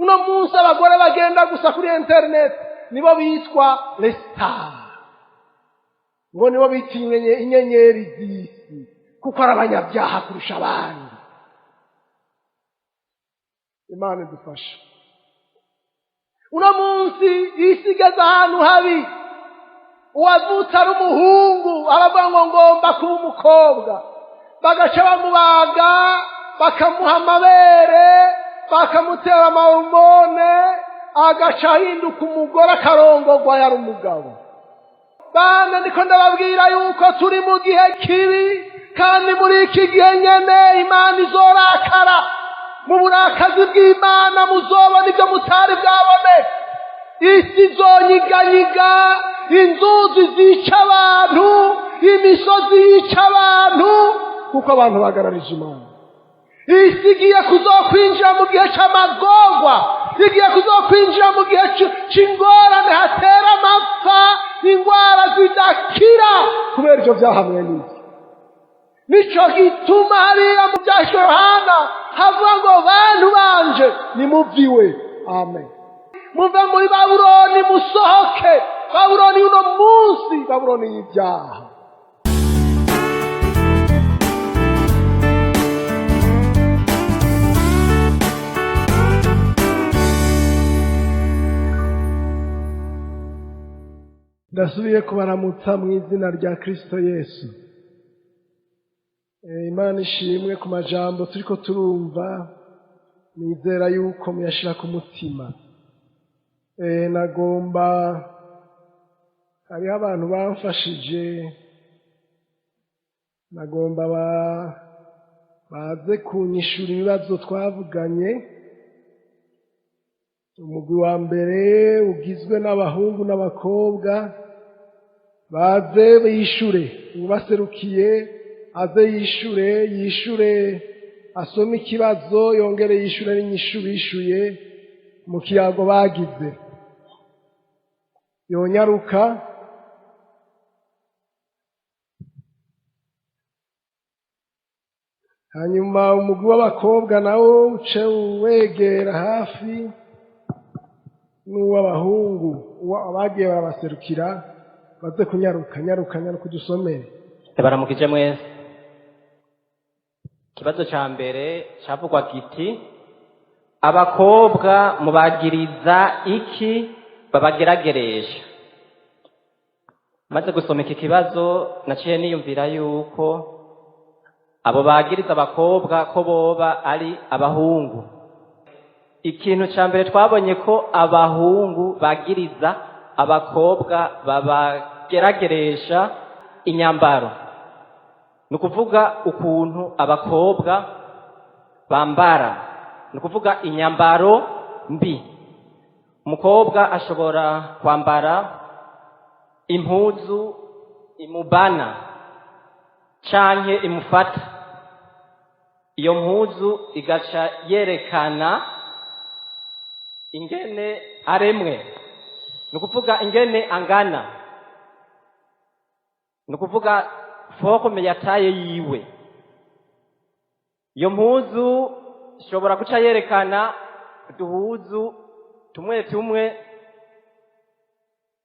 uno munsi abagore bagenda gusa kuri internet nibo bitwa lestar, ngo nibo bitinye inyenyeri z'isi kuko ari abanyabyaha kurusha abandi. Imana idufasha. Uno munsi isi igeze ahantu habi, uwavutse ari umuhungu aravuga ngo ngomba kuba umukobwa, bagaca bamubaga bakamuha amabere bakamutera amahormone agaca ahinduka umugore akarongorwa yari umugabo. Bana ndiko ndababwira yuko turi mu gihe kibi, kandi muri iki gihe nyene Imana izorakara. Mu burakazi bw'Imana muzobona ibyo mutari bwabone. Isi izonyiganyiga, inzuzi zica abantu, imisozi yica abantu, kuko abantu bagararije Imana. Isi igiye kuzokwinjira mu gihe c'amagorwa, igiye kuzokwinjira mu gihe c'ingorane, hatera amapfa, ingwara zidakira kubera ivyo vyahamwe n'isi. Nico gituma hariya mu vyashe Yohana havuga ngo bantu banje nimuviwe. Amen. Muve muri Babuloni musohoke. Babuloni uno munsi, Babuloni y'ivyaha. Ndasubiye kubaramutsa mu izina rya Kristo Yesu. Imana ishimwe ku majambo turiko turumva, nizera yuko muyashira ku mutima. Nagomba, hariho abantu bamfashije, nagomba baze kunyishura ibibazo twavuganye. Umugwi wa mbere ugizwe n'abahungu n'abakobwa, baze bishure, ubaserukiye aze yishure asome ikibazo yongere yishure n'inyishu bishuye mu kiyago bagize. Yonyaruka. Hanyuma umugwi w'abakobwa nawo uce wegera hafi n'uw'abahungu, abagiye barabaserukira baze nyaruka dusomere. Baramukije mwese. Ikibazo ca mbere cavugwa kiti, abakobwa mubagiriza iki babagerageresha? Maze gusoma iki kibazo naciye niyumvira yuko abo bagiriza abakobwa ko boba ari abahungu. Ikintu ca mbere twabonye ko abahungu bagiriza abakobwa babagerageresha inyambaro. Nukuvuga ukuntu abakobwa bambara, nukuvuga inyambaro mbi. Umukobwa ashobora kwambara impuzu imubana canke imufata. Iyo mpuzu igaca yerekana ingene aremwe, nukuvuga ingene angana, nukuvuga forme yataye yiwe. Iyo mpuzu ishobora guca yerekana uduhuzu tumwe tumwe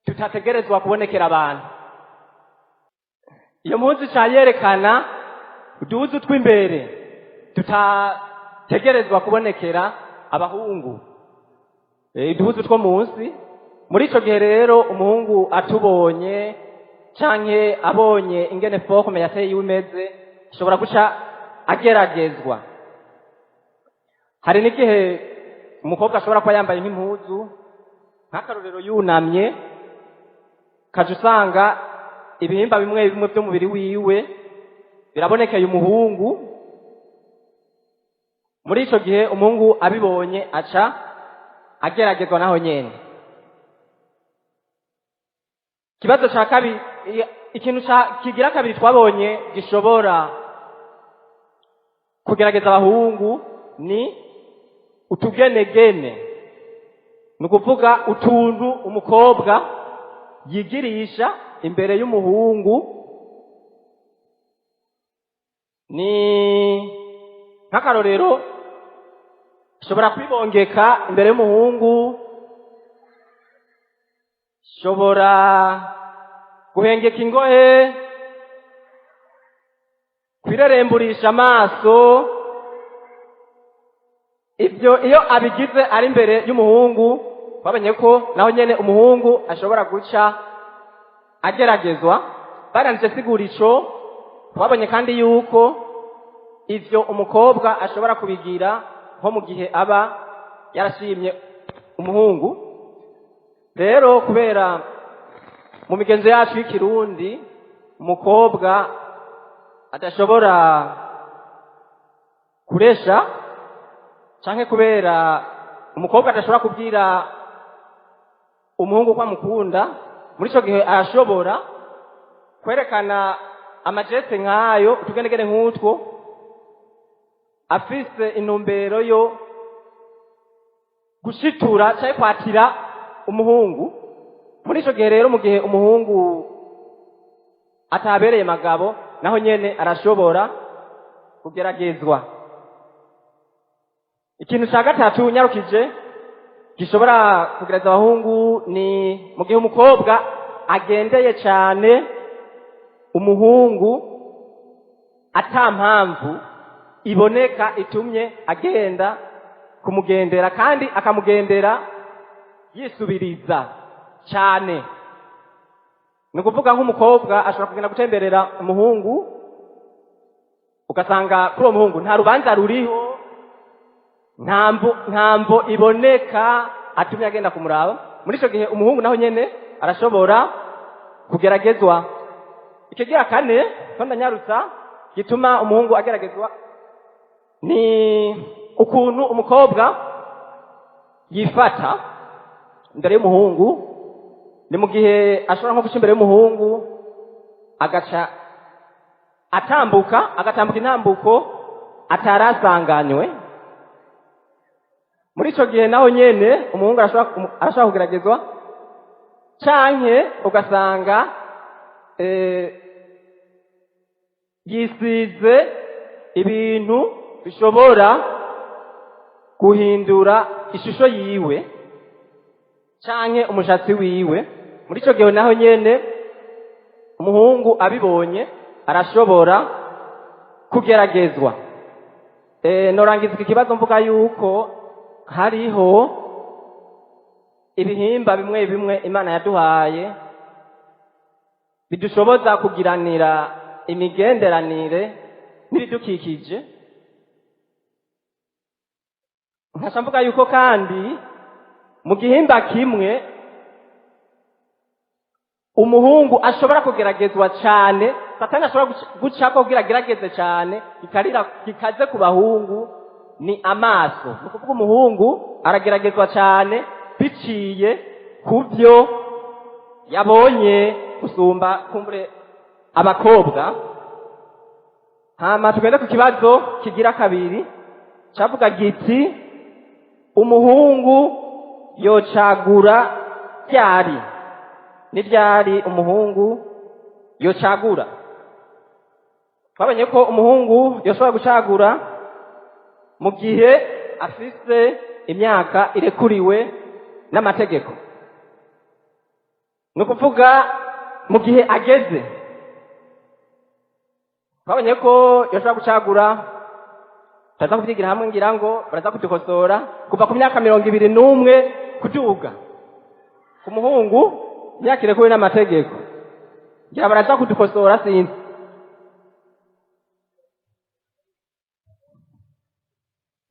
tutategerezwa kubonekera abantu. Iyo mpuzu ica yerekana uduhuzu tw'imbere tutategerezwa kubonekera abahungu, uduhuzu two munsi. Muri ico gihe rero umuhungu atubonye canke abonye ingene forme yateye yiwe imeze, ashobora guca ageragezwa. Hari n'igihe umukobwa ashobora kuba yambaye nk'impuzu, nk'akarorero yunamye, kaje usanga ibihimba bimwe bimwe by'umubiri wiwe birabonekeye umuhungu. Muri ico gihe umuhungu abibonye aca ageragezwa naho nyene. Ikibazo ca kabiri, ikintu kigira kabiri twabonye gishobora kugerageza abahungu ni utugenegene. Nukuvuga utuntu umukobwa yigirisha imbere y'umuhungu. Ni nk'akarorero shobora kwibongeka imbere y'umuhungu, shobora guhengeka ingohe, kwireremburisha amaso. Ibyo iyo abigize ari imbere y'umuhungu, twamenye ko naho nyene umuhungu ashobora guca ageragezwa. Barangije sigura ico, twabonye kandi yuko ivyo umukobwa ashobora kubigira nko mu gihe aba yarashimye umuhungu. Rero kubera mu migenzo yacu y'ikirundi umukobwa adashobora kuresha, canke kubera umukobwa adashobora kubwira umuhungu ko amukunda, muri ico gihe arashobora kwerekana amajeste nk'ayo, utugenegene nk'utwo, afise intumbero yo gushitura canke kwatira umuhungu. Muri ico gihe rero, mu gihe umuhungu atabereye magabo, naho nyene arashobora kugeragezwa. Ikintu ca gatatu nyarukije gishobora kugerageza abahungu ni mu gihe umukobwa agendeye cane umuhungu ata mpamvu iboneka itumye agenda kumugendera, kandi akamugendera yisubiriza cane. Ni ukuvuga nk'umukobwa ashobora kugenda gutemberera umuhungu, ugasanga kuri uwo muhungu nta rubanza ruriho, ntambo iboneka atumye agenda kumuraba. Muri ico gihe umuhungu naho nyene arashobora kugeragezwa. Ikigira kane ndanyarutsa gituma umuhungu ageragezwa ni ukuntu umukobwa yifata imbere y'umuhungu. Ni mu gihe ashobora nko guca imbere y'umuhungu agaca agatambuka intambuko atarasanganywe. Muri ico gihe naho nyene umuhungu arashobora kugeragezwa, canke ugasanga yisize ibintu bishobora guhindura ishusho yiwe canke umushatsi wiwe. Muri ico gihe naho nyene umuhungu abibonye arashobora kugeragezwa. Norangiza iki kibazo mvuga yuko hariho ibihimba bimwe bimwe Imana yaduhaye bidushoboza kugiranira imigenderanire n'ibidukikije. Nkaca mvuga yuko kandi mu gihimba kimwe umuhungu ashobora kugeragezwa cane, Satani ashobora gucako kugira agerageze cane, kikaze ku bahungu ni amaso. Ni ukuvuga umuhungu arageragezwa cane biciye ku vyo yabonye gusumba kumbure abakobwa. Hama tugende ku kibazo kigira kabiri, cavuga giti umuhungu yocagura ryari? Ni ryari umuhungu yocagura? Twabonye ko umuhungu yoshobora gucagura mu gihe afise imyaka irekuriwe n'amategeko. Ni ukuvuga mu gihe ageze. Twabonye ko yoshobora gucagura, tutaza kuvyigira hamwe, ngira ngo baraza kudukosora, kuva ku myaka 21 kuduga. Ku muhungu imyaka irekuriwe n'amategeko, ngira baraza kudukosora sinzi.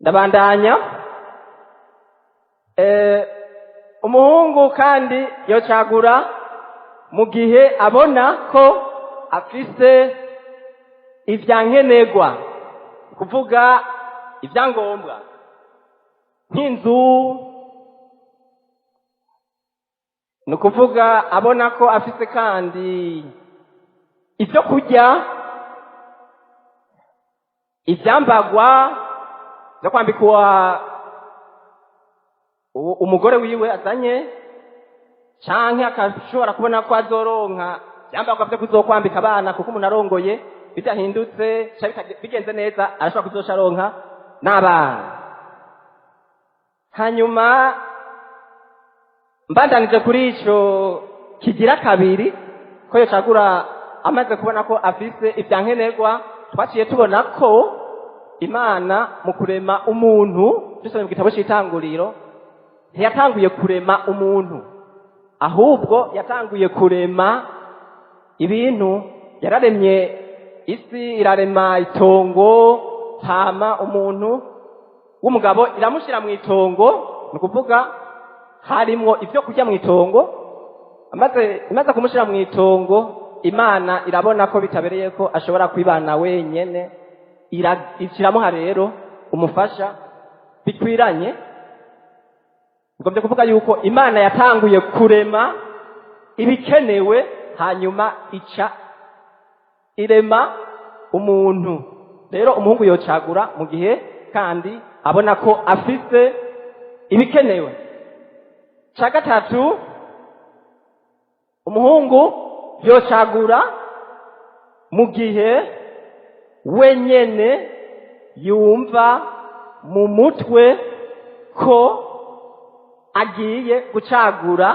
Ndabandanya. Umuhungu kandi yocagura mu gihe abona ko afise ivyankenerwa, kuvuga ivyangombwa nk'inzu. Ni ukuvuga abona ko afise kandi ivyo kurya, ivyambagwa vyo kwambikwa umugore wiwe azanye, canke akashobora kubona ko azoronka ivyambagwa vyo kuzokwambika abana, kuko umuntu arongoye bitahindutse bigenze neza arashobora kuzoca aronka n'abana. hanyuma mbandanije kuri ico kigira kabiri ko yocagura amaze kubona ko afise ivyankenerwa twaciye tubona ko Imana mu kurema umuntu dusomye mu gitabo c'itanguriro ntiyatanguye kurema umuntu ahubwo yatanguye kurema ibintu yararemye isi irarema itongo hama umuntu w'umugabo iramushira mu itongo ni ukuvuga harimwo ivyo kurya mu itongo imaze kumushira mu itongo Imana irabona ko bitabereye ko ashobora kwibana wenyene iramuha rero umufasha bikwiranye ngomvye kuvuga yuko Imana yatanguye kurema ibikenewe hanyuma ica irema umuntu rero umuhungu yocagura mu gihe kandi abona ko afise ibikenewe. Ca gatatu umuhungu yocagura mu gihe wenyene yumva mu mutwe ko agiye gucagura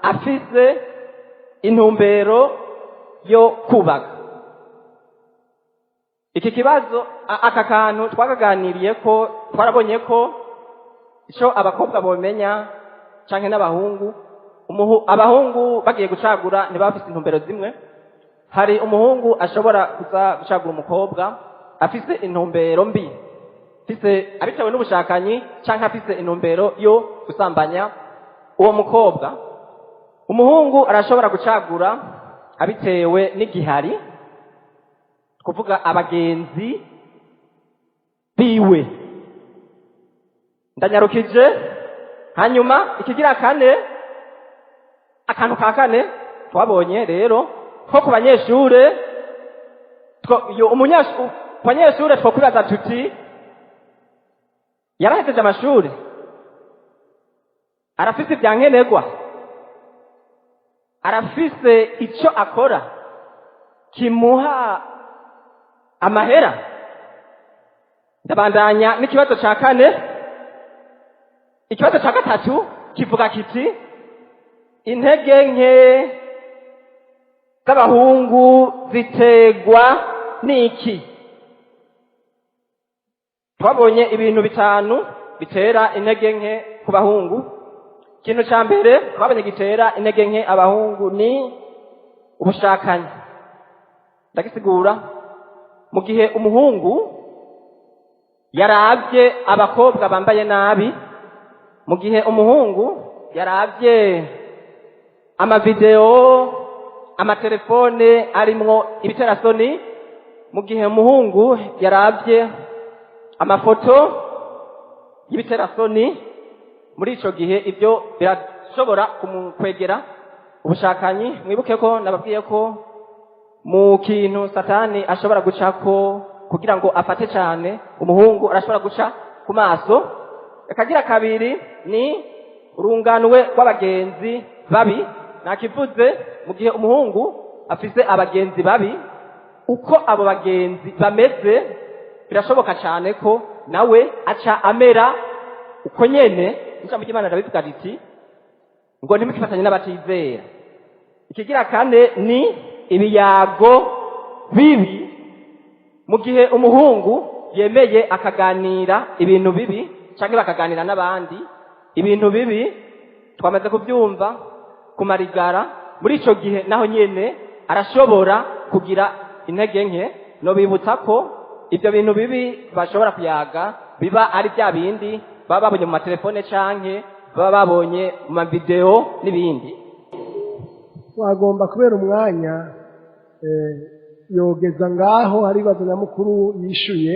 afise intumbero yo kubaka. Iki kibazo aka kantu twakaganiriye ko twarabonye ko ico abakobwa bomenya canke n'abahungu abahungu bagiye gucagura ntibafise intumbero zimwe. Hari umuhungu ashobora kuza gucagura umukobwa afise intumbero mbi abitewe n'ubushakanyi canke afise intumbero yo gusambanya uwo mukobwa. Umuhungu arashobora gucagura abitewe n'igihari kuvuga abagenzi biwe. Ndanyarukije hanyuma ikigira kane akantu ka kane twabonye rero ko ku banyeshure abanyeshure twokwibaza tuti yarahejeje amashuri arafise ivyankenerwa arafise ico akora kimuha amahera. Ndabandanya n'ikibazo ca kane. Ikibazo ca gatatu kivuga kiti intege nke z'abahungu zitegwa n'iki? Twabonye ibintu bitanu bitera intege nke ku bahungu. Ikintu ca mbere twabonye gitera intege nke abahungu ni ubushakanyi. Ndagisigura. Mu gihe umuhungu yaravye abakobwa bambaye nabi, mu gihe umuhungu yaravye amavideo amatelefone arimwo ibiterasoni, mu gihe umuhungu yaravye amafoto y'ibiterasoni, muri ico gihe ivyo birashobora kumukwegera ubushakanyi. Mwibuke ko nababwiye ko mu kintu Satani ashobora gucako kugira ngo afate cyane umuhungu arashobora guca ku maso. Akagira kabiri ni urunganwe rw'abagenzi babi. Nakivuze mu gihe umuhungu afise abagenzi babi, uko abo bagenzi bameze birashoboka cyane ko nawe aca amera uko nyene. Ijambo ry'Imana rirabivuga riti ngo ntimukifatanye n'abatizera. Ikigira kane ni ibiyago bibi. Mu gihe umuhungu yemeye akaganira ibintu bibi canke bakaganira n'abandi ibintu bibi, twamaze kubyumva kumarigara, muri ico gihe naho nyene arashobora kugira intege nke. No bibutsa ko ibyo bintu bibi bashobora kuyaga biba ari bya bindi baba babonye mu matelefone canke baba babonye mu mavideo n'ibindi. Wagomba kubera umwanya yogeza ngaho hari ibibazo nyamukuru yishuye,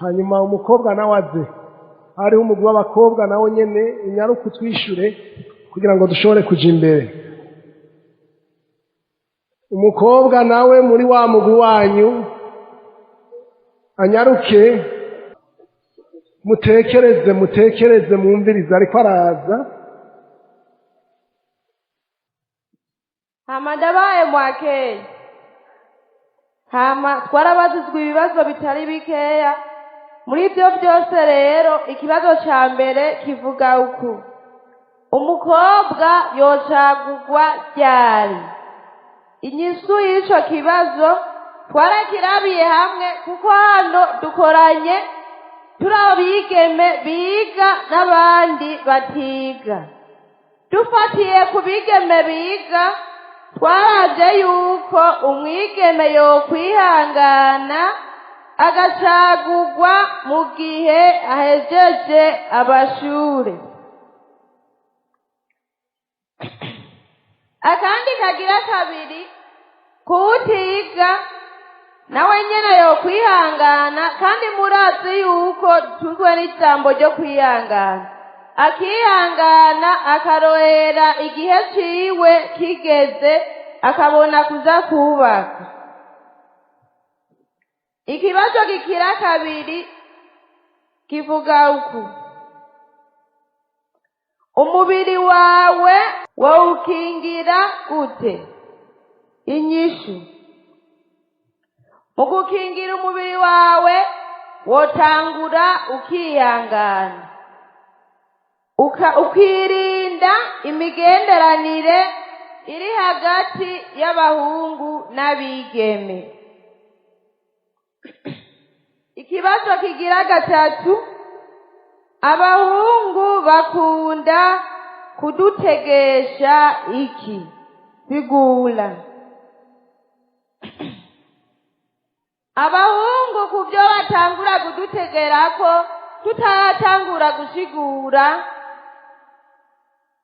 hanyuma umukobwa nawe aze. Hariho umugwi w'abakobwa nawe nyene inyaruka twishure kugira ngo dushobore kuja imbere. Umukobwa nawe muri wa mugwi wanyu anyaruke, mutekereze mwumvirize ariko araza. Hama ndabaye mwakeye. Hama twarabazizwe ibibazo bitari bikeya muri ibyo byose rero ikibazo cya mbere kivuga uku: umukobwa yocagurwa ryari? inyishu y'ico kibazo twarakirabiye hamwe, kuko hano dukoranye turi abigeme biga n'abandi batiga. Dufatiye ku bigeme biga, twaraje yuko umwigeme yokwihangana agacagurwa mu gihe ahejeje amashure. Akandi kagira kabiri, kuwutiga nawe nyene yokwihangana, kandi murazi yuko tuzwe n'ijambo ryo kwihangana. Akihangana akarorera igihe ciwe kigeze, akabona kuza kubaka. Ikibazo kikira kabiri kivuga uku: umubiri wawe wawukingira gute? inyishu: mu gukingira umubiri wawe wotangura ukihangana, ukirinda imigenderanire iri hagati y'abahungu n'abigeme. Ikibazo kigira gatatu: abahungu bakunda kudutegesha iki? Sigura. Abahungu kubyo batangura kudutegerako tutaratangura gusigura,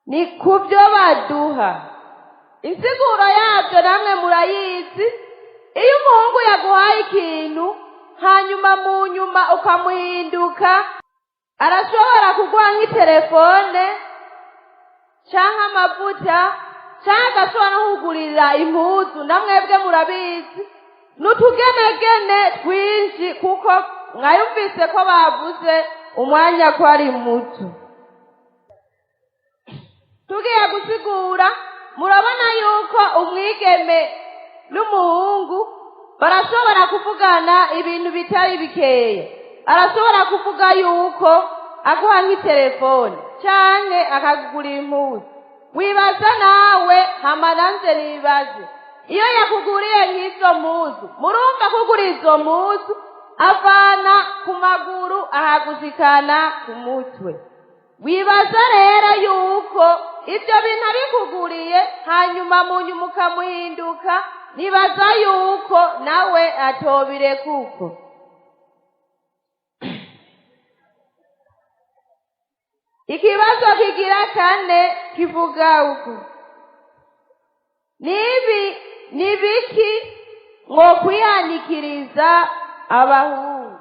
ni kubyo baduha. Insiguro yabyo namwe murayizi. Iyo umuhungu yaguhaye ikintu hanyuma mu nyuma ukamuhinduka, arashobora kuguha nk'itelefone canke amavuta canke agashobora no kugurira impuzu. Namwebwe murabizi n'utugenegene twinshi, kuko mwayumvise ko bavuze umwanya ko ari muto. Tugiye gusigura, murabona yuko umwigeme n'umuhungu barashobora kuvugana ibintu bitari bikeya. Arashobora kuvuga yuko aguha nk'itelefone canke akakugurira impuzu. Wibaza nawe, hama nanje nibaze, iyo yakuguriye nk'izo mpuzu, murumva kugura izo mpuzu avana ku maguru ahagushikana ku mutwe. Wibaza rero yuko ibyo bintu abikuguriye hanyuma mu nyuma ukamuhinduka, nibaza yuko nawe atobirekuko. Ikibazo kigira kane kivuga uku: ni biki mwokwihanikiriza abahungu?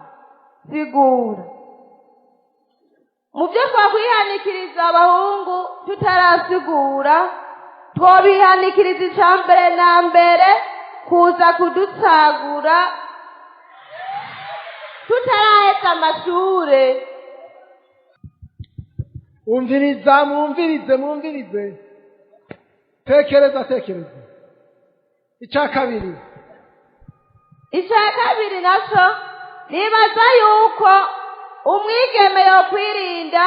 Sigura. Mu byo twakwihanikiriza abahungu tutarasigura, twobihanikiriza icya mbere na mbere kuza kudutsagura tutaraheza amashure. Mwumvirize. Tekereza. Icya kabiri naco, nibaza yuko umwigeme yokwirinda,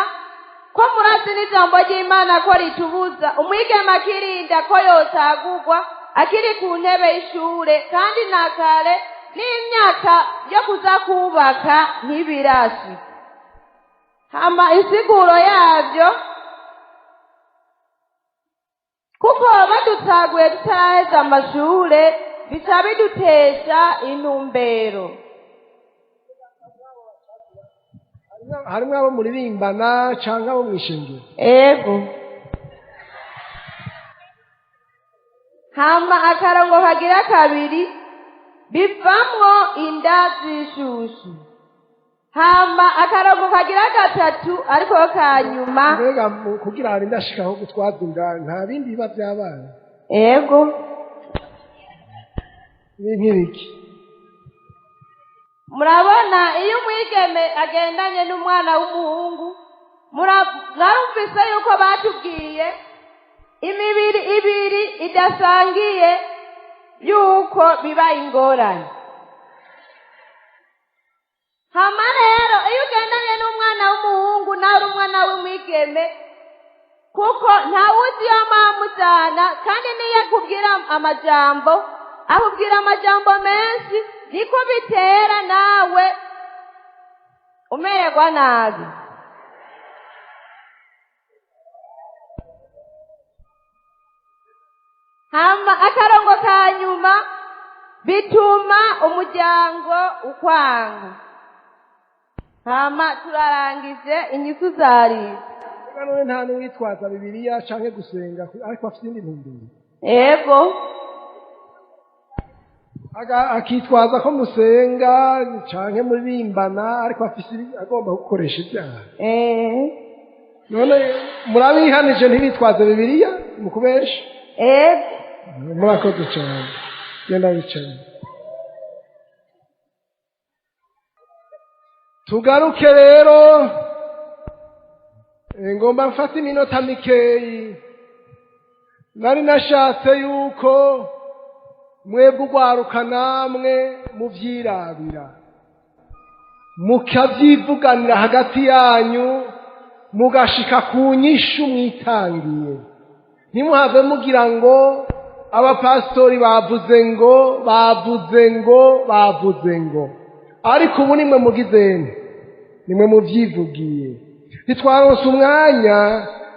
ko murazi n'ijambo ry'Imana ko ritubuza umwigeme akirinda ko yotagurwa akiri ku ntebe y'ishure, kandi na kare n'imyaka yo kuza kubaka ntibirashi. Hama insiguro yabyo, kuko badutaguye tutaraheza amashure bica bidutesha intumbero. harimwo abo muririmbana canke abo mw'ishengero. Ego. Hama akarongo kagira kabiri, bivamwo inda z'ishushu. Hama akarongo kagira gatatu ariko kanyuma, mbega kugira ngo ndashikaho gutwaza inda nta bindi biba vyabaye. Ego. Ni nk'ibiki? Murabona iyo umwigeme agendanye n'umwana w'umuhungu, mwarumvise yuko batubwiye imibiri ibiri idasangiye yuko biba ingorane. hama rero iyo ugendanye n'umwana w'umuhungu nawe uri umwana w'umwigeme kuko ntawuzi iyo amamujyana kandi niyo akubwira amajambo akubwira amajambo menshi niko bitera nawe umererwa nabi. hama akarongo ka nyuma bituma umuryango ukwanga. hama turarangije inyishu zarize. none nta n'uwitwaza bibiliya canke gusenga ariko afite indi ntumbero. Yego. akitwaza ko musenga canke muririmbana ariko afite agomba gukoresha ibyaha. none murabihanije ntibitwaze bibiliya mukubesha. murakoze cyane. genda wicaye. tugaruke rero ngomba mfata iminota mikeyi. nari nashatse yuko mwebwe ugwaruka namwe muvyirabira mukavyivuganira hagati yanyu mugashika ku nyishu mwitangiye. ntimuhave mugira ngo abapasitori bavuze ngo ariko ubu nimwe mugizene nimwe muvyivugiye. ntitwaronse umwanya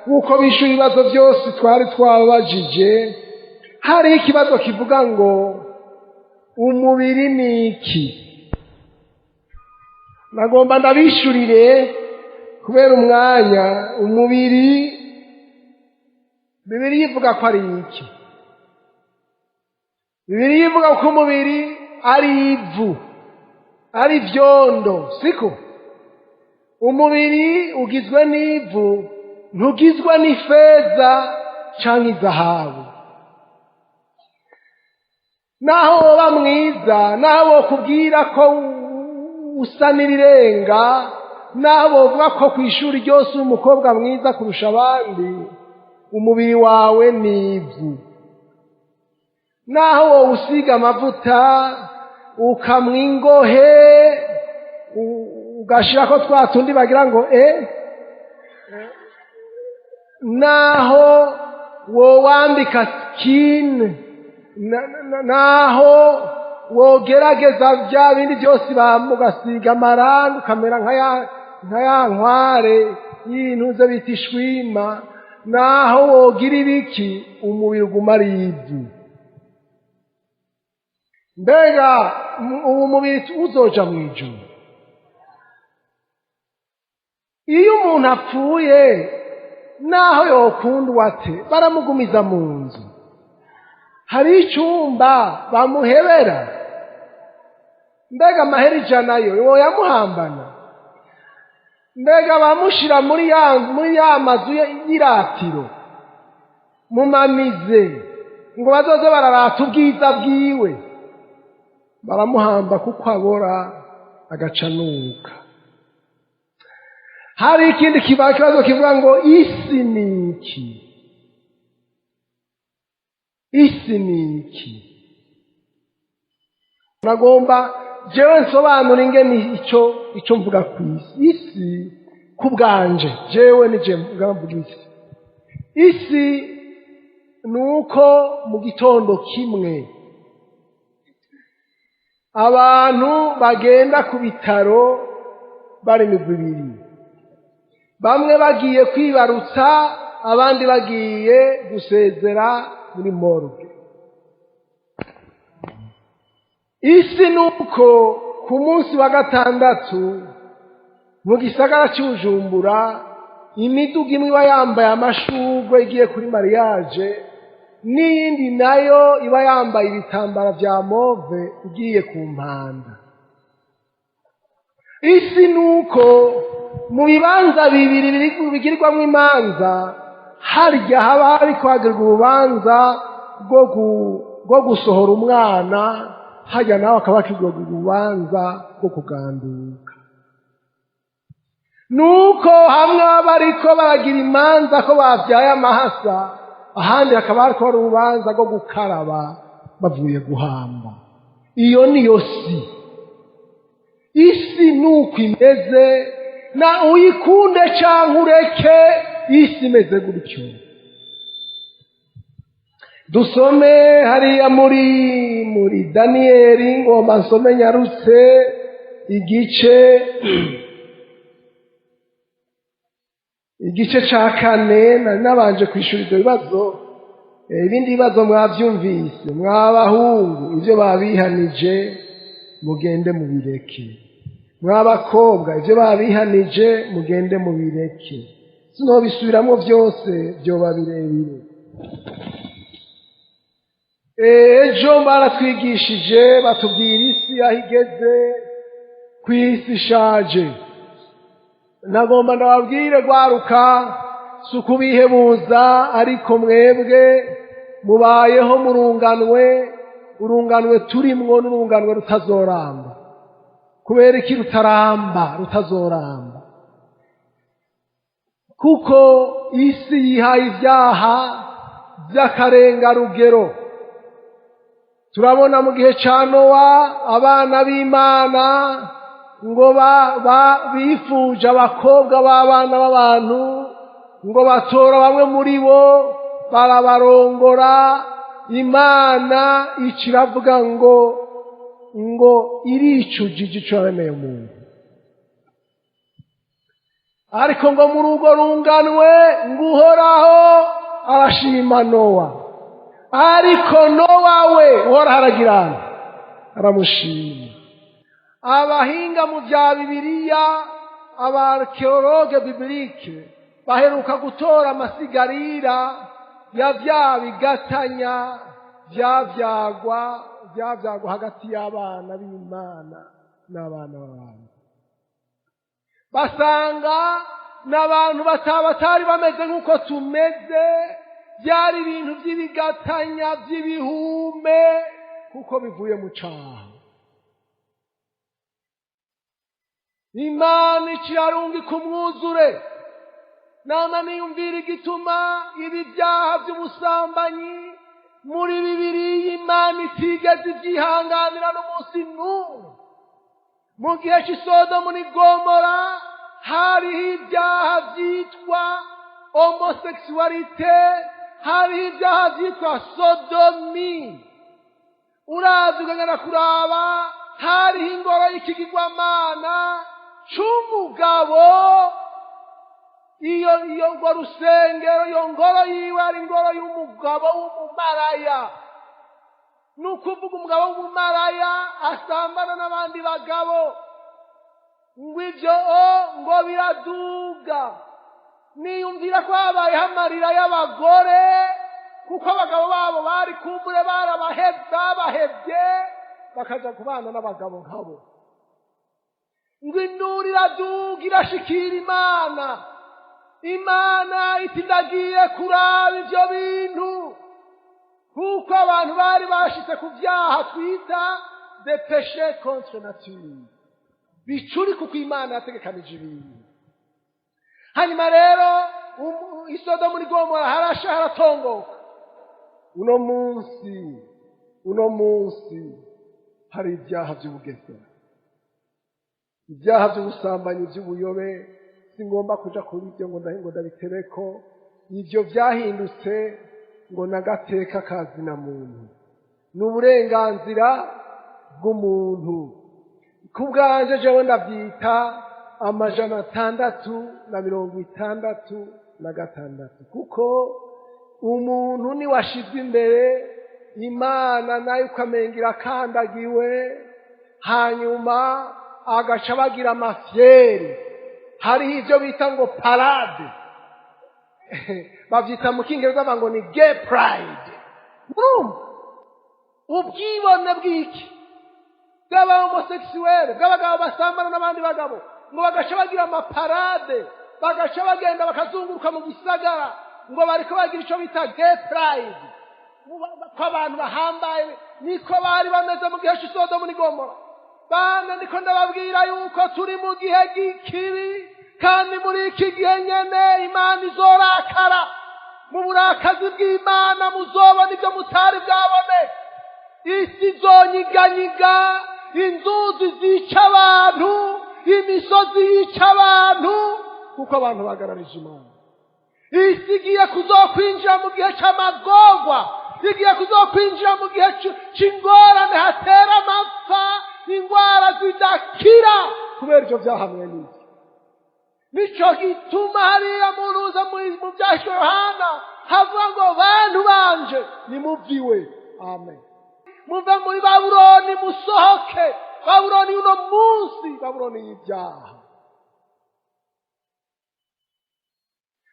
w'uko bishyura ibibazo byose twari twabajije. hariho ikibazo kivuga ngo umubiri ni iki. nagomba ndabishyurire kubera umwanya. umubiri Bibiliya ivuga ko ari iki? Bibiliya ivuga ko umubiri ari ivu, ari vyondo, siko? umubiri ugizwe n'ivu, ntugizwe n'ifeza canke izahabu. naho woba mwiza, naho wokubwira ko usa n'irirenga, naho wovuga ko kw'ishuri ryose uri umukobwa mwiza kurusha abandi, umubiri wawe ni ivu. naho wowe usiga amavuta ukamwa ingohe ugashirako twa tundi bagira ngo naho wowambika skin, naho wogerageza bya bindi byose bamugasiga amarangi ukamera nka ya nkware y'intuze bita ishwima, naho wogira ibiki umubiri uguma ari ivu. mbega uwo mubiri uzoja mu ijuru? iyo umuntu apfuye naho yokundwa ate baramugumiza mu nzu, hari icyumba bamuhebera. mbega amahera ijana yo woyamuhambana? mbega bamushira muri ya mazu y'iratiro mu mamize ngo bazoze bararata ubwiza bwiwe? baramuhamba kuko abora agacanuka. hari ikindi kibazo kivuga ngo isi ni iki? isi ni iki? nagomba jewe nsobanura ingene icyo mvuga ku isi. isi ku bwanje jewe nije mvuga isi. isi ni uko mu gitondo kimwe abantu bagenda ku bitaro bari imigwi ibiri, bamwe bagiye kwibarutsa abandi bagiye gusezera muri morgue. isi ni uko ku munsi wa gatandatu mu gisagara cy'Ubujumbura imiduga imwe iba yambaye amashurwe igiye kuri mariage, n'iyindi nayo iba yambaye ibitambara bya move igiye ku mpanda. isi ni uko mu bibanza bibiri bigirwamo imanza harya haba hari kwagirwa urubanza rwo gusohora umwana, harya nawe akaba hakigirwa urubanza rwo kuganduka. nuko hamwe bariko baragira imanza ko bavyaye amahasa, ahandi hakaba hariko hari urubanza rwo gukaraba bavuye guhamba. iyo niyo si. isi nuko imeze, na uyikunde canke ureke, isi imeze gutyo. Dusome hariya muri Daniyeli, ngomba nsome nyarutse igice ca 4. nari nabanje kwishura ivyo bibazo. Ibindi bibazo mwavyumvise. Mwabahungu ivyo babihanije mugende mubireke, mwabakobwa ivyo babihanije mugende mubireke. Sinobisubiramwo vyose, vyoba birebire. Ejo baratwigishije batubwira isi aho igeze, kw'isi ishaje. Nagomba ndababwire gwaruka, si ukubihebuza, ariko mwebwe mubayeho urunganwe turimwo n'urunganwe rutazoramba. Kubera iki rutazoramba? Kuko isi yihaye ibyaha by'akarengarugero. Turabona mu gihe ca Nowa abana b'Imana ngo bifuje abakobwa b'abana b'abantu, ngo batora bamwe muri bo barabarongora. Imana iciravuga ngo iricujije ico yaremeye umuntu. Ariko ngo muri urwo runganwe ngo Uhoraho arashima Nowa. Ariko Nowa we Uhoraho aragirana, aramushima. Abahinga mu bya Bibiliya, abarkeologe bibilike, baheruka gutora amasigarira ya vya bigatanya vyavyagwa hagati y'abana b'Imana n'abana b'abantu. Basanga n'abantu batari bameze nk'uko tumeze, byari ibintu by'ibigatanya by'ibihume, kuko bivuye mu caha. Imana icirarungika umwuzure. Nama niyumvira igituma ibi byaha by'ubusambanyi muri Bibiliya Imana itigeze ivyihanganira n'umunsi n'umwe. Mu gihe c'Isodomu n'i Gomora hariho ibyaha vyitwa homosexualité, hariho ibyaha vyitwa sodomi. Uravye ukagenda kuraba, hariho ingoro y'ikigirwamana c'umugabo. Iyo ngo rusengero, iyo ngoro yiwe ari ingoro y'umugabo w'umumaraya. Nukuvuga umugabo w'umumaraya asambana n'abandi bagabo. Ngo ivyo ngo biraduga. Niyumvira ko habayeho amarira y'abagore, kuko abagabo babo bari kumbure babahevye bakaja kubana n'abagabo nkabo. Ngo induru iraduga irashikira Imana. Imana iti ndagiye kuraba ivyo bintu, kuko abantu bari bashitse ku vyaha twita de péché contre nature, bicuri kuko Imana yategekanije ibintu. Hanyuma rero Isodomu n'i Gomora harasha haratongoka. Uno munsi hari ibyaha vy'ubugesera, ibyaha vy'ubusambanyi, vy'ubuyobe. Singomba kuja kuri ibyo ngo ndabitereko. Ivyo vyahindutse ngo nagateka kazina muntu, n'uburenganzira bw'umuntu. Kubwanje jewe ndavyita 666, kuko umuntu ni washizwe imbere, Imana nayo ukamenga irakandagiwe, hanyuma agaca bagira amafyeri. Hariho ivyo bita ngo parade, bavyita mu Kingereza ngo ni gay pride. Ubwibone bw'iki bw'aba homosexuel, bw'abagabo basambana n'abandi bagabo, ngo bagaca bagira amaparade, bagaca bagenda bakazunguruka mu gisagara, ngo bariko bagira ico bita gay pride. Ko abantu bahambaye niko bari bameze mu gihe c'Isodomu n'i Gomora. Bana ndiko ndababwira yuko turi mu gihe g'ikibi, kandi muri iki gihe nyene Imana izorakara. Mu burakazi bw'Imana muzobona ivyo mutari bwabone. Isi izonyiganyiga, inzuzi zica abantu, imisozi yica abantu, kuko abantu bagararije Imana. Isi igiye kuzokwinjira mu gihe c'amagorwa, igiye kuzokwinjira mu gihe c'ingorane, hatera amapfa, ingwara zidakira, kubera ivyo vyahamwe n'iki. Nico gituma hariya muruza mu vyahishwe Yohana havuga ngo bantu banje nimuviwe. Amen. Muve muri Babuloni musohoke. Babuloni uno munsi, Babuloni y'ibyaha.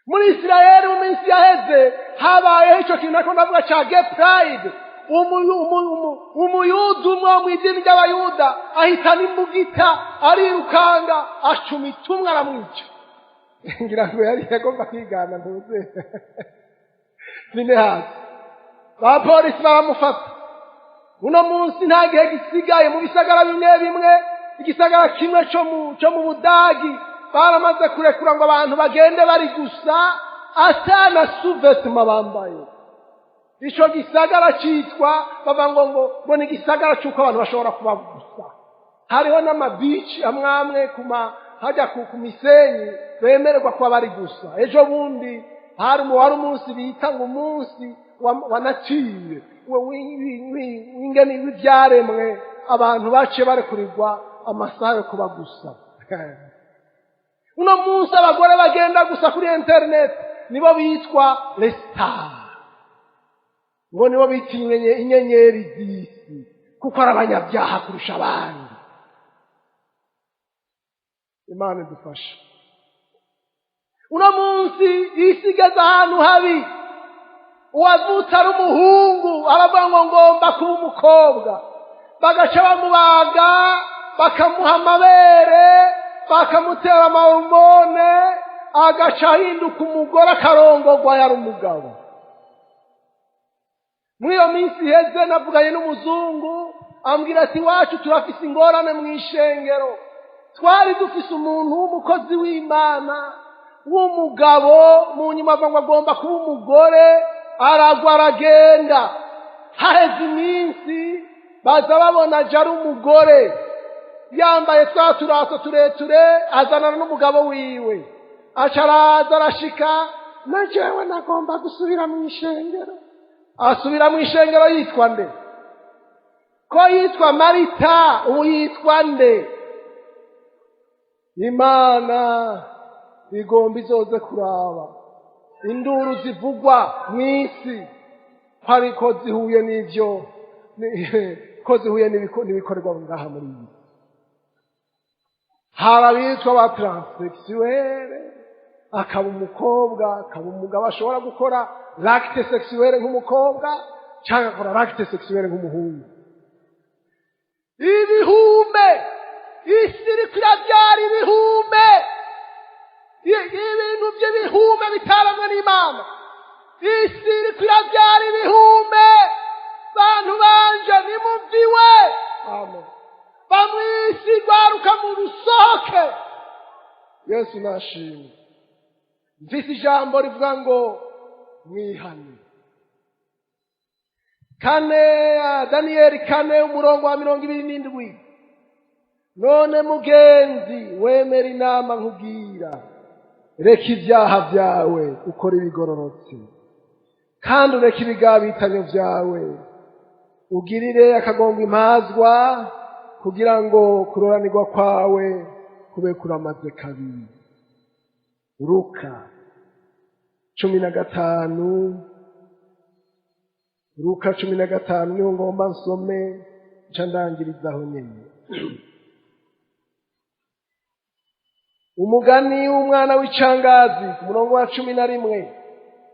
Muri Isirayeli mu minsi yaheze habayeho ico kintu nako ndavuga ca gay pride. Umuyuda umwe wo mw'idini ry'abayuda ahitana imbugita, arirukanga, acuma itumwa aramwica. Ngira ngo yari yagomba kwigana ntuze. Nine hasi abapolisi baramufata. Uno munsi nta gihe gisigaye mu bisagara bimwe bimwe, igisagara kimwe co mu Budagi baramaze kurekura ngo abantu bagende bari gusa atana suvesima bambaye. Ico gisagara citwa bava ngo ni igisagara c'uko abantu bashobora kuba gusa. Hariho n'amabici amwamwe hajya ku misenyi bemererwa kuba bari gusa. Ejo bundi hari umunsi bita ngo umunsi wa nature w'ingene w'ivyaremwe, abantu baciye barekurirwa amasaha yo kuba gusa. Uno munsi abagore bagenda gusa kuri internet nibo bitwa les stars, ngo nibo bitiye inyenyeri z'isi, kuko ari abanyabyaha kurusha abandi. Imana idufashe. Uno munsi isi igeze ahantu habi, uwavutse ari umuhungu aravuga ngo ngomba kuba umukobwa, bagaca bamubaga, bakamuha amabere, bakamutera amahormone, agaca ahinduka umugore, akarongorwa yari umugabo. Muri iyo minsi iheze navuganye n'umuzungu ambwira ati wacu turafise ingorane mw'ishengero, twari dufise umuntu w'umukozi w'Imana w'umugabo, mu nyuma ngo agomba kuba umugore, aragwa aragenda. Haheze iminsi baza babona aje ari umugore, yambaye twa turaso tureture, azanana n'umugabo wiwe. Aca araza arashika, na jewe nagomba gusubira mw'ishengero. Asubira mw'ishengero yitwa nde? Ko yitwa Marita, ubu yitwa nde? Imana igomba izoze kuraba induru zivugwa mw'isi, ariko zihuye n'ivyo, ko zihuye n'ibikorerwa ngaha muri iyi. Hari abitwa ba transsexuel, akaba umukobwa, akaba umugabo, ashobora gukora l'acte sexuel nk'umukobwa cyangwa akora l'acte sexuel nk'umuhungu. Ibihume, isi iriko iravyara ibihume, ibintu by'ibihume bitaramwe n'Imana. Isi iriko iravyara ibihume, bantu banje nimuviwe. Amen. Bamwisi rwaruka mu rusohoke. Yesu nashimwe. Mfise ijambo rivuga ngo mwihane. Daniyeli 4 umurongo wa 27. None mugenzi, wemera inama nkubwira, reka ibyaha byawe ukora ibigororotse, kandi ureka ibigabitanyo byawe, ugirire akagongwa impazwa, kugira ngo kuroranirwa kwawe kube kuramaze kabiri. Luka 15. Luka 15 niho ngomba nsome nca ndangirizaho nyene. Umugani w'umwana w'icangazi, umurongo wa 11.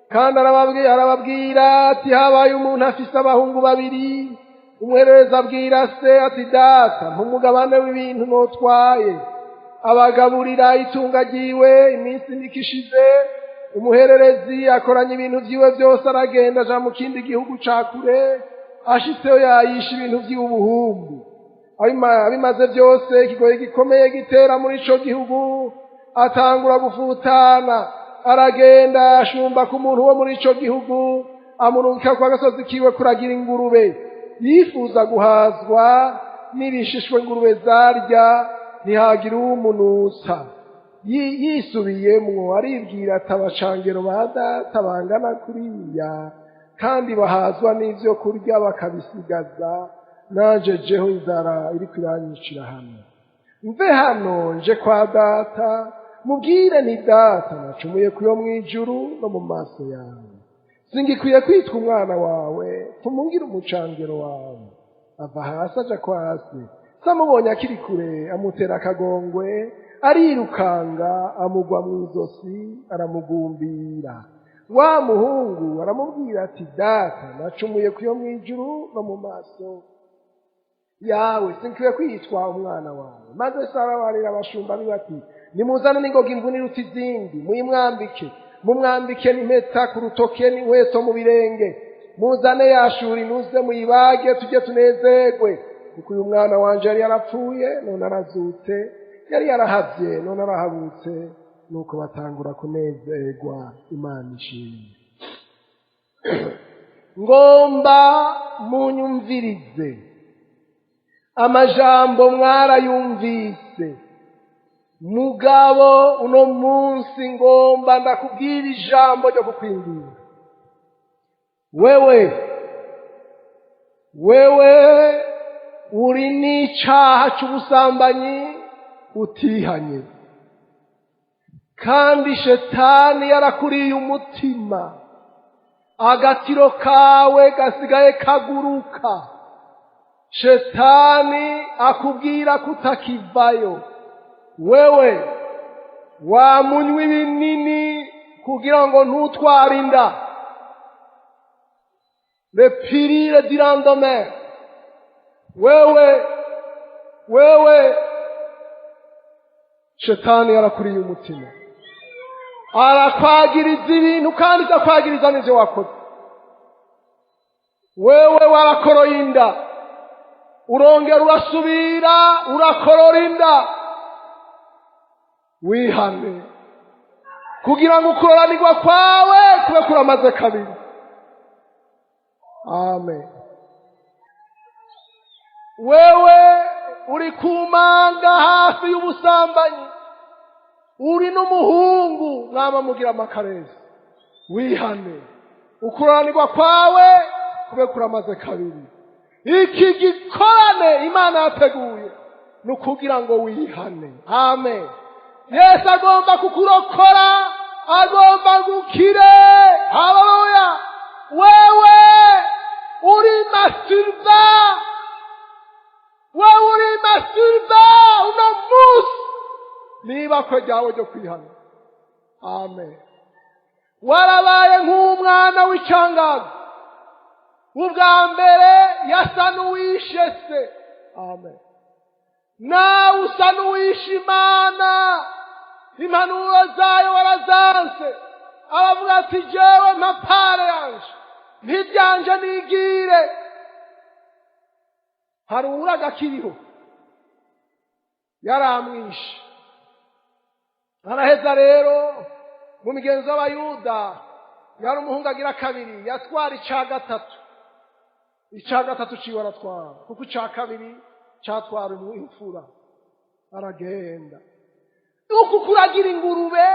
Kandi arababwira ati habaye umuntu afise abahungu babiri, umuhererezi abwira se ati data mpumugabane w'ibintu notwaye, abagaburira itunga ryiwe iminsi nikishize. Umuhererezi akoranya ibintu vyiwe vyose, aragenda aja mu kindi gihugu ca kure, ashitseyo yayisha ibintu vy'ubuhumbu. Abimaze vyose, ikigoyi gikomeye gitera muri ico gihugu, atangura gufutana, aragenda ashumba ku muntu wo muri ico gihugu, amurungika kwa gasozi kiwe kuragira ingurube. Yifuza guhazwa, n'ibishishwe ingurube zarya ntihagira uwumunusa. Yisubiyemwo aribwira ati abacangero ba data bangana kuriya kandi bahazwa n'ivyo kurya bakabisigaza, nanje jeho inzara iriko iranyicira hano. Mve hano nje kwa data mubwire ni data nacumuye kuyo mwijuru no mu maso yawe, singikwiye kwitwa umwana wawe, tumungire umucangero wawe. Ava hasi aja kwa se, samubonye akiri kure amutera akagongwe, arirukanga amugwa mw'izosi aramugumbira. Wa muhungu aramubwira ati data nacumuye kuyo mwijuru no mu maso yawe, singikwiye kwitwa umwana wawe. Maze se arabarira abashumba biwe ati nimuzane n'ingoga imvune iruta izindi, muyimwambike, mumwambike n'impeta ku rutoke n'inkweto mu birenge, muzane yashuri nuze muyibage tujye tunezerwe, kuko uyu mwana wanje yari yarapfuye none arazutse, yari yarahavye none arahabutse. Nuko batangura kunezerwa. Imana ishimwe. Ngomba munyumvirize amajambo mwarayumvise, mugabo uno munsi ngomba ndakubwira ijambo ryo kukwingira. Wewe uri n'icaha c'ubusambanyi utihanye, kandi shetani yarakuriye umutima, agatiro kawe gasigaye kaguruka. Shetani akubwira kutakivayo. Wewe wamunywa ibinini kugira ngo ntutware inda, le pilule du lendemain. Wewe shetani yarakuriye umutima, arakwagiriza ibintu kandi akakwagiriza n'ivyo wakoze. Wewe warakoroye inda, urongera urasubira urakorora inda. Wihane kugira ngo ukuroranirwa kwawe kube kuramaze kabiri. Amen. Wewe uri kumanga hafi y'ubusambanyi, uri n'umuhungu mwama mugira amakarezi. Wihane ukuroranirwa kwawe kube kuramaze kabiri. Iki gikorane Imana yateguye nukugira ngo wihane. Amen. Yesu agomba kukurokora, agomba gukire. Haleluya. Wewe uri masurva uno munsi niba ko ryawe ryo kwihana. Amen. Warabaye nk'umwana w'icangazi, ubwa mbere yasa n'uwishe se. Amen. Nawe usa n'uwishe Imana, impanuro zayo warazanse. Aravuga ati jewe mpapare yanje ntibyanje nigire. Hari uwuraga akiriho yaramwishe. Araheza rero mu migenzo y'Abayuda yari umuhungu agira kabiri, yatwara ica gatatu ciwe aratwara, kuko ica kabiri catwara imfura. Aragenda uku kuragira ingurube.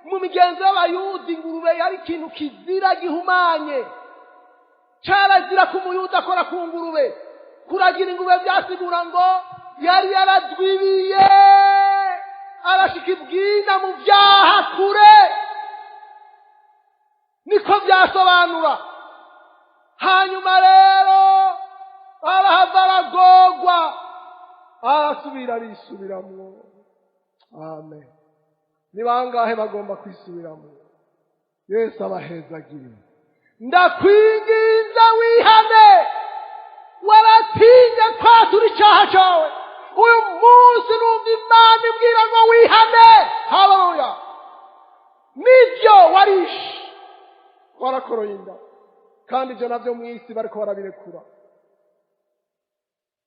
Mu migenzo y'Abayuda ingurube yari ikintu kizira gihumanye, carazira ku muyuda akora ku ngurube. Kuragira ingurube byasigura ngo yari yaradwibiye, arashika ibwina mu vyaha kure. Niko byasobanura. Hanyuma rero arahava aragogwa, arasubira arisubiramwo. Amen. Ni bangahe bagomba kwisubiramo? Yesu abahezagire. Ndakwinginza wihane. Waratinye kwatura icyaha cyawe. Uyu munsi numva Imana ibwira ngo wihane. Haleluya. Nibyo warishe, warakoroye inda, kandi ibyo navyo mu isi bariko barabirekura.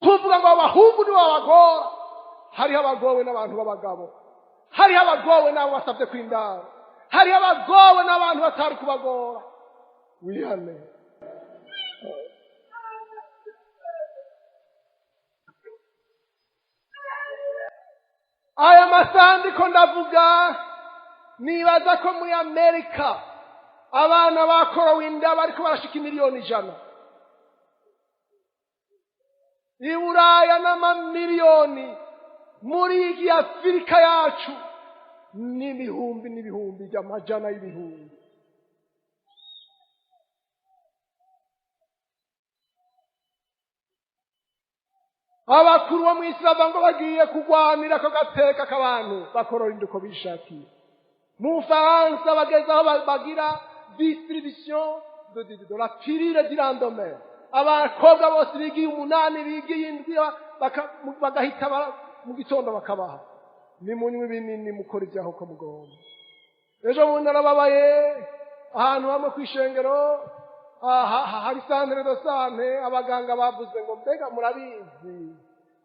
Kuvuga ngo abahungu nibo babagora. Hariho abagowe n'abantu b'abagabo, hariho abagowe n'abo basabye kwindara, hariho abagowe n'abantu batari kubagora. Wihane. aya masandiko ndavuga nibaza ko muri Amerika abana bakorowe inda bariko barashika miliyoni 100, i Buraya n'amamiliyoni, muri iyi Afurika yacu n'ibihumbi by'amajana y'ibihumbi. Abakuru bo mw'isi bava ngo bagiye kugwanira ko gateka k'abantu bakorora inda uko bishakiye. Mu Faransa bageze aho bagira distribution de la pilule du lendemain. Abakobwa bose bigiye 8 bigiye 7 bagahita mu gitondo bakabaha. Nimunywe binini mukora ibyaho ko mugomba. Ejo bundi narababaye ahantu hamwe kwishengero hari centre de santé, abaganga bavuze ngo mbega murabizi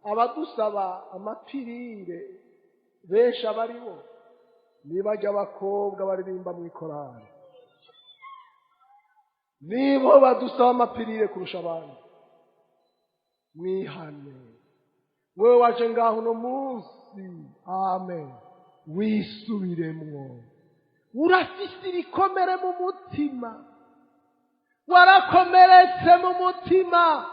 abadusaba amapirire benshi abaribo nibajya abakobwa baririmba mu ikorari, nibo badusaba amapirire kurusha abandi. Mwihane wewe waje ngaho no munsi, amen, wisubiremwo. Urafise ibikomere mu mutima, warakomeretse mu mutima,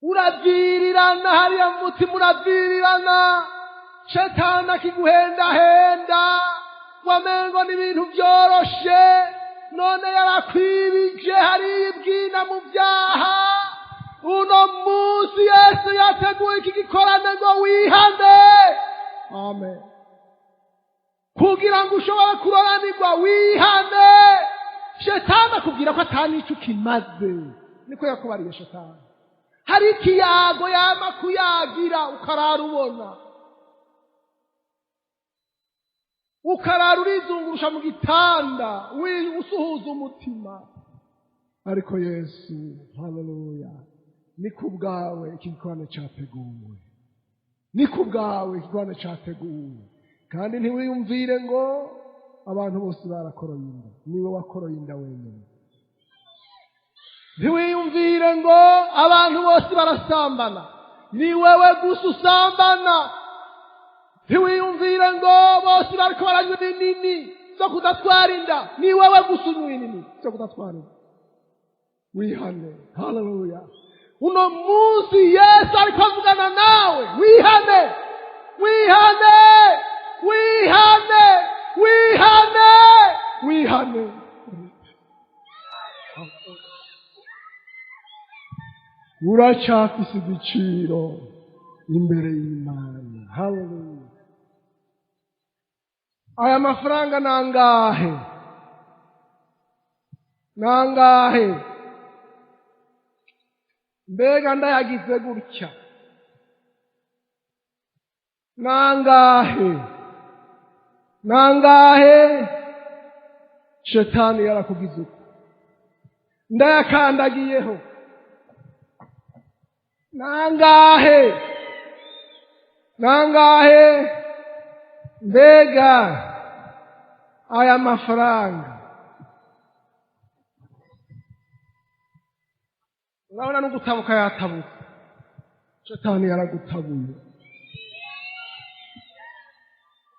uravirirana hariya mu mutima, uravirirana, shetani akiguhendahenda, wamengo n'ibintu byoroshe, none yarakwibije hariya ibwina mu byaha. Uno munsi Yesu yateguye iki gikorane ngo wihane, amen, kugira ngo ushobore kuroranirwa. Wihane. Shetani akubwira ko atanico kimaze, niko yakubariye shetani. Hari ikiyago yama kuyagira ukarara ubona, ukarara urizungurusha mu gitanda usuhuza umutima. Ariko Yesu, haleluya, ni kubwawe iki gikorane cyateguwe, ni kubwawe iki gikorane cyateguwe. Kandi ntiwiyumvire ngo abantu bose barakoroye inda, niwe wakoroye inda wenyine. Ntiwiyumvire ngo abantu bose barasambana, ni wewe gusa usambana. Ntiwiyumvire ngo bose bariko baranywa ibinini zo kudatwara inda, ni wewe gusa unywa ibinini zo kudatwara inda. Wihane. Haleluya. Uno munsi Yesu ariko avugana nawe. Wihane. Wihane. Wihane. Wihane. Wihane. Uracafise igiciro imbere y'Imana. Haleluya. Aya mafaranga nangahe? Nangahe? Mbega ndayagize gutya. Nangahe? Nangahe? Shetani yarakugize uko. Ndayakandagiyeho. Nangahe? Nangahe? Mbega aya mafaranga. Urabona no gutabuka yatabuka. Shetani yaragutabuye.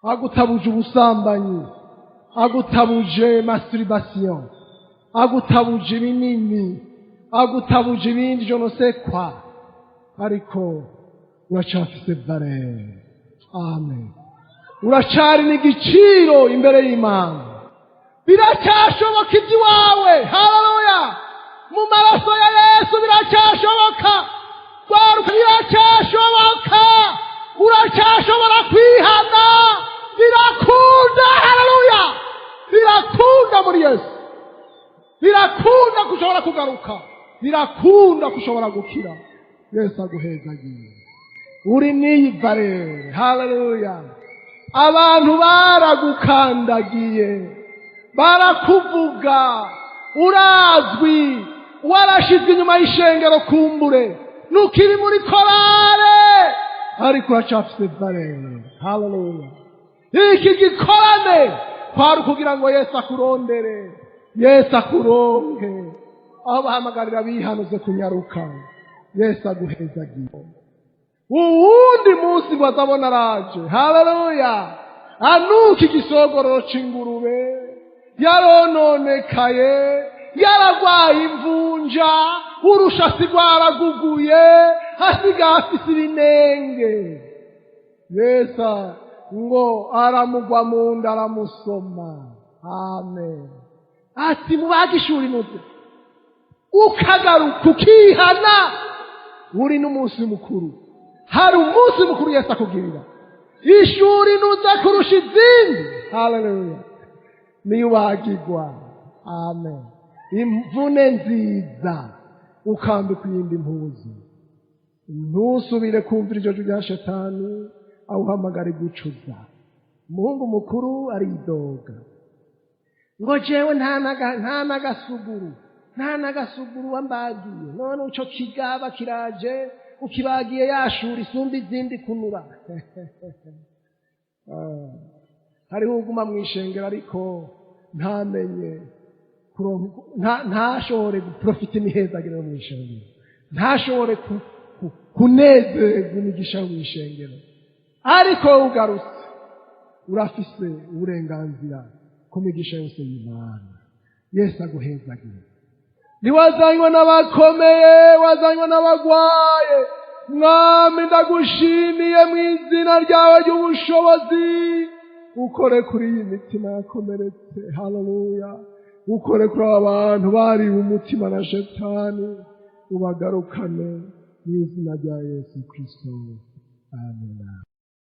Agutabuje ubusambanyi, agutabuje masturbation, agutabuje ibinini, agutabuje ibindi je no sais quoi. Ariko uracafise valeur. Amen. Uracari n'igiciro imbere y'Imana. Biracyashoboka iby'iwawe. Haleluya. Mu maraso ya Yesu biracyashoboka. Kwaruka biracyashoboka. Uracyashobora kwihana. Birakunda. Haleluya. Birakunda muri Yesu. Birakunda kushobora kugaruka. Birakunda kushobora gukira. Yesu aguhezagiye. Uri niyi valeur. Haleluya. Abantu baragukandagiye, barakuvuga, urazwi, warashizwe inyuma y'ishengero kumbure, nukiri muri korale, ariko uracafise valeur. Haleluya. Iki gikorane kwari kugira ngo Yesu akurondere, Yesu akuronke, aho bahamagarira bihanuze kunyaruka. Yesu aguhezagiye. uwundi munsi ngo azabona araje. Haleluya! Anuka igisogororo c'ingurube, yarononekaye, yaragwaye imvunja, urushasi rwaraguguye, hasigaye afise ibinenge. Yesu ngo aramugwa mu nda aramusoma. Amen. Ati mubagishuri mute ukagaruka ukihana, uri n'umunsi mukuru. Hari umunsi mukuru Yesu akugirira. Ishuri nuza kurusha izindi. Haleluya! Niyubagirwa. Amen. Imvune nziza ukambika iyindi impuzu. Ntusubire kumvira ijoro rya Shetani awuhamagara gucuza. Umuhungu mukuru aridoga ngo jewe nta nagasuguru wambagiye, none uco kigaba kiraje ukibagiye yashura isumba izindi kunura. Hariho uguma mwishengera ariko ntamenye ntashobore guprofita imihezagiro mwishengero, ntashobore kunezerwa imigisha mwishengero. Ariko ugarutse urafise uburenganzira ku migisha yose y'Imana. Yesu aguhezagire. Niwazanywa n'abakomeye, wazanywa n'abagwaye. Mwami ndagushimiye mu izina ryawe ry'ubushobozi, ukore kuri iyi mitima yakomeretse. Haleluya! Ukore kuri abantu bari umutima na Shetani, ubagarukane mu izina rya Yesu Kristo. Amen.